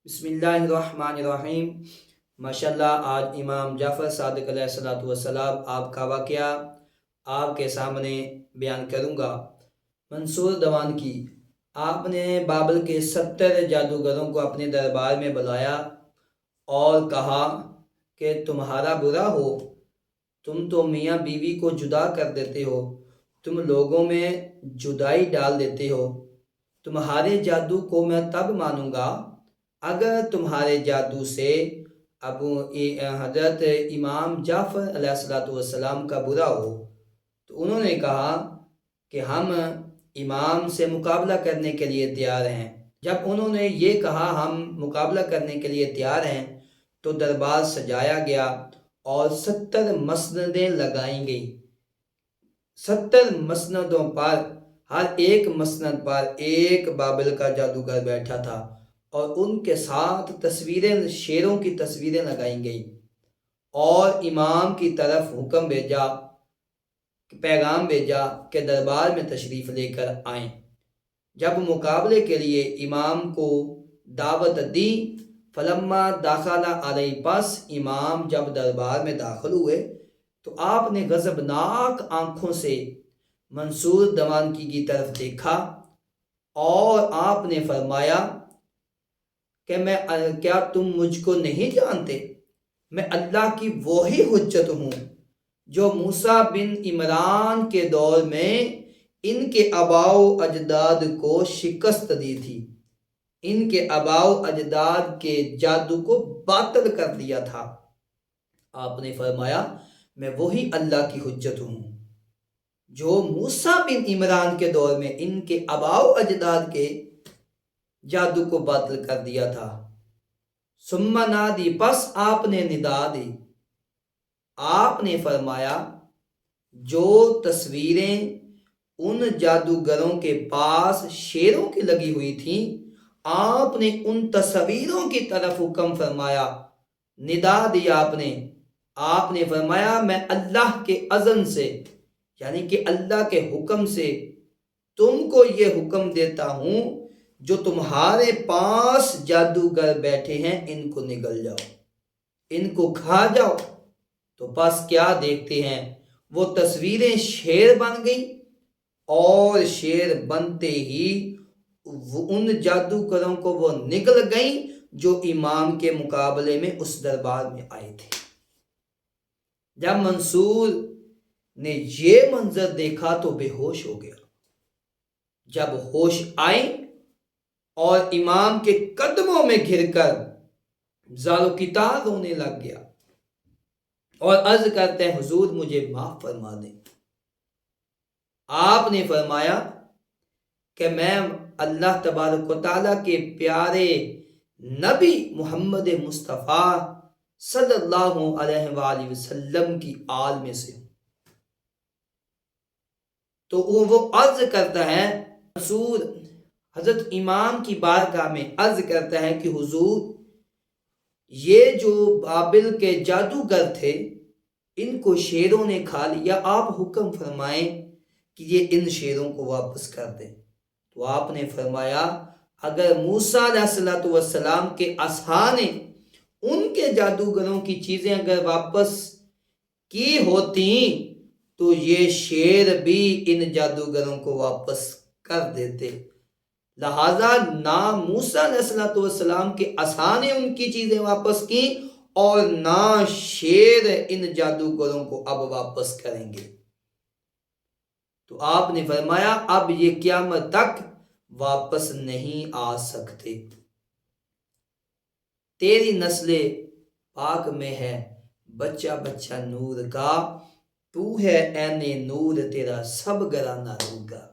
بسم اللہ الرحمن الرحیم۔ ماشاءاللہ آج امام جعفر صادق علیہ السلام آپ کا واقعہ آپ کے سامنے بیان کروں گا۔ منصور دوان کی آپ نے بابل کے 70 جادوگروں کو اپنے دربار میں بلایا اور کہا کہ تمہارا برا ہو، تم تو میاں بیوی کو جدا کر دیتے ہو، تم لوگوں میں جدائی ڈال دیتے ہو۔ تمہارے جادو کو میں تب مانوں گا اگر تمہارے جادو سے حضرت امام جعفر علیہ السلام کا برا ہو۔ تو انہوں نے کہا کہ ہم امام سے مقابلہ کرنے کے لیے تیار ہیں۔ جب انہوں نے یہ کہا ہم مقابلہ کرنے کے لیے تیار ہیں تو دربار سجایا گیا اور 70 مسندیں لگائیں گئیں۔ 70 مسندوں پر ہر ایک مسند پر ایک بابل کا جادوگر بیٹھا تھا اور ان کے ساتھ تصویریں، شیروں کی تصویریں لگائیں گئیں اور امام کی طرف پیغام بھیجا کہ دربار میں تشریف لے کر آئیں۔ جب مقابلے کے لیے امام کو دعوت دی، فلما داخل علیہ، پس امام جب دربار میں داخل ہوئے تو آپ نے غضبناک آنکھوں سے منصور دوانکی کی طرف دیکھا اور آپ نے فرمایا کہ کیا تم مجھ کو نہیں جانتے؟ میں اللہ کی وہی حجت ہوں جو موسیٰ بن عمران کے دور میں ان کے آباء و اجداد کو شکست دی تھی، ان کے آباء و اجداد کے جادو کو باطل کر دیا تھا۔ آپ نے فرمایا میں وہی اللہ کی حجت ہوں جو موسیٰ بن عمران کے دور میں ان کے آباء و اجداد کے جادو کو باطل کر دیا تھا۔ ثم نادی، پس آپ نے ندا دی، آپ نے فرمایا جو تصویریں ان جادوگروں کے پاس شیروں کی لگی ہوئی تھیں، آپ نے ان تصویروں کی طرف حکم فرمایا، ندا دی آپ نے فرمایا میں اللہ کے اذن سے، یعنی کہ اللہ کے حکم سے تم کو یہ حکم دیتا ہوں جو تمہارے پاس جادوگر بیٹھے ہیں ان کو نگل جاؤ، ان کو کھا جاؤ۔ تو پس کیا دیکھتے ہیں، وہ تصویریں شیر بن گئیں اور شیر بنتے ہی ان جادوگروں کو وہ نگل گئیں جو امام کے مقابلے میں اس دربار میں آئے تھے۔ جب منصور نے یہ منظر دیکھا تو بے ہوش ہو گیا۔ جب ہوش آئی اور امام کے قدموں میں گر کر زار و کتار رونے لگ گیا اور عرض کرتے ہیں حضور مجھے معاف فرما دیں۔ آپ نے فرمایا کہ میں اللہ تبارک و تعالیٰ کے پیارے نبی محمد مصطفیٰ صلی اللہ علیہ وآلہ وسلم کی آل میں سے ہوں۔ تو وہ عرض کرتا ہے، منصور حضرت امام کی بارگاہ میں عرض کرتا ہے کہ حضور یہ جو بابل کے جادوگر تھے ان کو شیروں نے کھا لیا، آپ حکم فرمائیں کہ یہ ان شیروں کو واپس کر دیں۔ تو آپ نے فرمایا اگر موسیٰ علیہ السلام کے عصا نے ان کے جادوگروں کی چیزیں اگر واپس کی ہوتی تو یہ شیر بھی ان جادوگروں کو واپس کر دیتے، لہذا نہ موسیٰ علیہ السلام کے عصا نے ان کی چیزیں واپس کی اور نہ شیر ان جادوگروں کو اب واپس کریں گے۔ تو آپ نے فرمایا اب یہ قیامت تک واپس نہیں آ سکتے، تیری نسل پاک میں ہے بچہ بچہ نور کا، تو ہے عین نور تیرا سب گھرانہ ہوگا۔